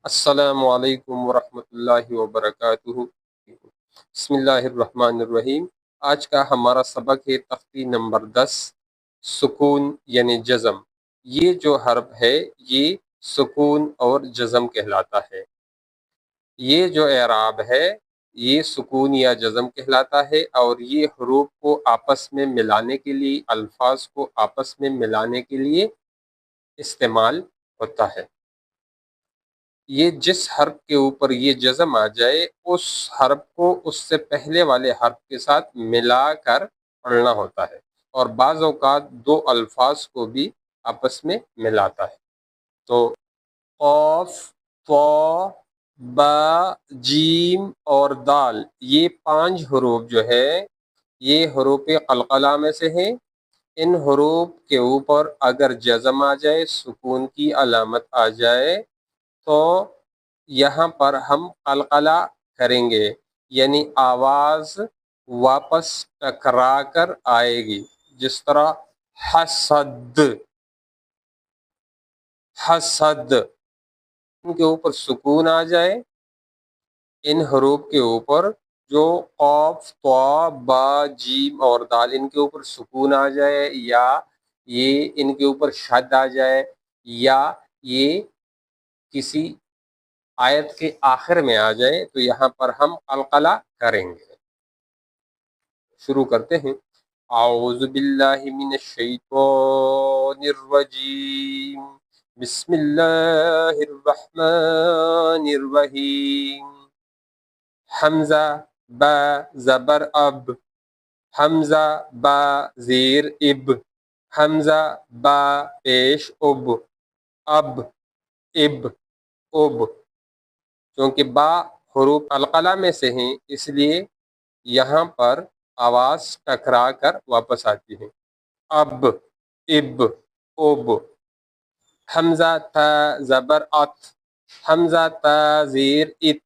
السلام علیکم ورحمۃ اللہ وبرکاتہ۔ بسم اللہ الرحمن الرحیم۔ آج کا ہمارا سبق ہے تختی نمبر 10، سکون یعنی جزم۔ یہ جو حرف ہے یہ سکون اور جزم کہلاتا ہے۔ یہ جو اعراب ہے یہ سکون یا جزم کہلاتا ہے، اور یہ حروف کو آپس میں ملانے کے لیے، الفاظ کو آپس میں ملانے کے لیے استعمال ہوتا ہے۔ یہ جس حرف کے اوپر یہ جزم آ جائے اس حرف کو اس سے پہلے والے حرف کے ساتھ ملا کر پڑھنا ہوتا ہے، اور بعض اوقات دو الفاظ کو بھی آپس میں ملاتا ہے۔ تو قاف، طا، با، جیم اور دال، یہ 5 حروف جو ہے یہ حروف قلقلہ میں سے ہیں۔ ان حروف کے اوپر اگر جزم آ جائے، سکون کی علامت آ جائے، تو یہاں پر ہم قلقلہ کریں گے، یعنی آواز واپس ٹکرا کر آئے گی، جس طرح حسد، حسد۔ ان کے اوپر سکون آ جائے، ان حروف کے اوپر جو قاف، طا، با، جیم اور دال، ان کے اوپر سکون آ جائے، یا یہ ان کے اوپر شد آ جائے، یا یہ کسی آیت کے آخر میں آ جائے، تو یہاں پر ہم قلقلہ کریں گے۔ شروع کرتے ہیں۔ اعوذ باللہ من الشیطان الرجیم، بسم اللہ الرحمن الرحیم۔ حمزہ با زبر اب، حمزہ با زیر اب، حمزہ با پیش اب، اب، اب، اب۔ چونکہ با حروف قلقلہ میں سے ہیں اس لیے یہاں پر آواز ٹکرا کر واپس آتی ہے۔ اب، اب، اب۔ حمزہ تا زبر ات، حمزہ تا زیر ات،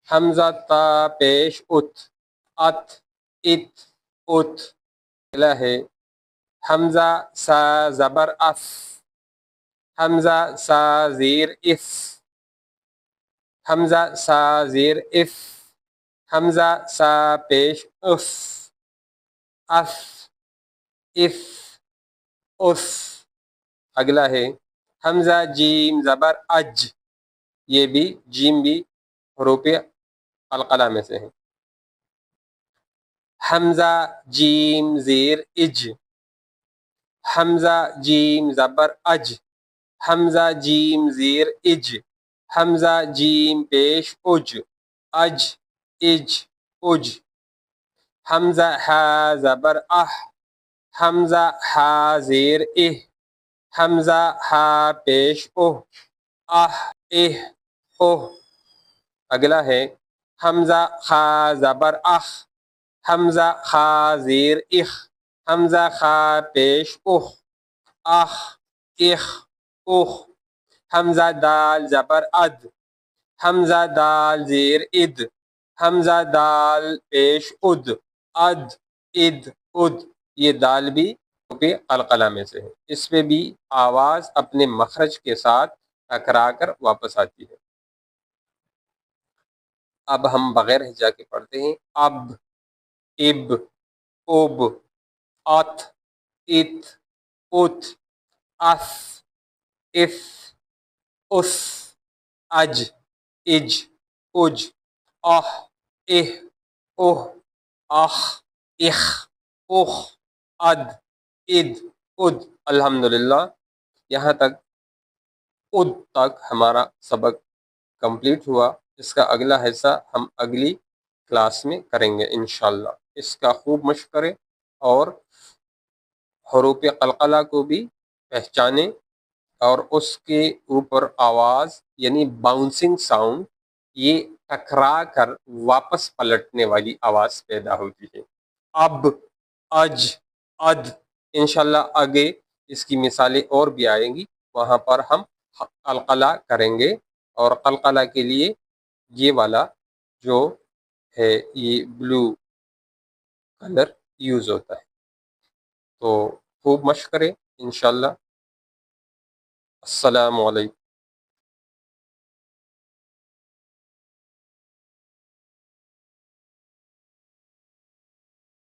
حمزہ تا پیش ات، ات، ات، ات۔ اگلا ہے حمزہ سا زبر اف، حمزہ سا زیر اف، حمزہ سا زیر اف، حمزہ سا پیش اف، اف، اف، اف۔ اگلا ہے حمزہ جیم زبر اج، یہ بھی جیم بھی حروف قلقلہ میں سے ہے۔ حمزہ جیم زیر اج، حمزہ جیم زبر اج، حمزہ جیم زیر اج، حمزہ جیم پیش اج، اج، اج، اج۔ حمزہ ہا زبر اح، حمزہ ہا زیر اہ، حمزہ ہا پیش اوہ، اح، اہ، اوہ۔ اگلا ہے حمزہ خا زبر اخ، حمزہ خا زیر اخ، حمزہ خا پیش اخ، اخ، اخ، اخ۔ حمزہ دال زبر اد، حمزہ دال زیر اد، حمزہ دال پیش اد، اد، اد، اد۔ یہ دال بھی قلقلہ میں سے ہے، اس میں بھی آواز اپنے مخرج کے ساتھ ٹکرا کر واپس آتی ہے۔ اب ہم بغیر ہجا کے پڑھتے ہیں۔ اب، اب، اب، ات، ات، ات، اف، اف، اف، اج، اج، اج، اح، اہ، اوہ، اخ، اخ، اخ، اد، اد، اد۔ الحمدللہ یہاں تک اد تک ہمارا سبق کمپلیٹ ہوا۔ اس کا اگلا حصہ ہم اگلی کلاس میں کریں گے انشاءاللہ۔ اس کا خوب مشق کریں اور حروف قلقلہ کو بھی پہچانیں، اور اس کے اوپر آواز یعنی باؤنسنگ ساؤنڈ، یہ ٹکرا کر واپس پلٹنے والی آواز پیدا ہوتی ہے۔ اب، اج، اد۔ انشاءاللہ آگے اس کی مثالیں اور بھی آئیں گی، وہاں پر ہم قلقلہ کریں گے، اور قلقلہ کے لیے یہ والا جو ہے یہ بلو کلر یوز ہوتا ہے۔ تو خوب مشق کریں انشاءاللہ۔ السلام علیکم۔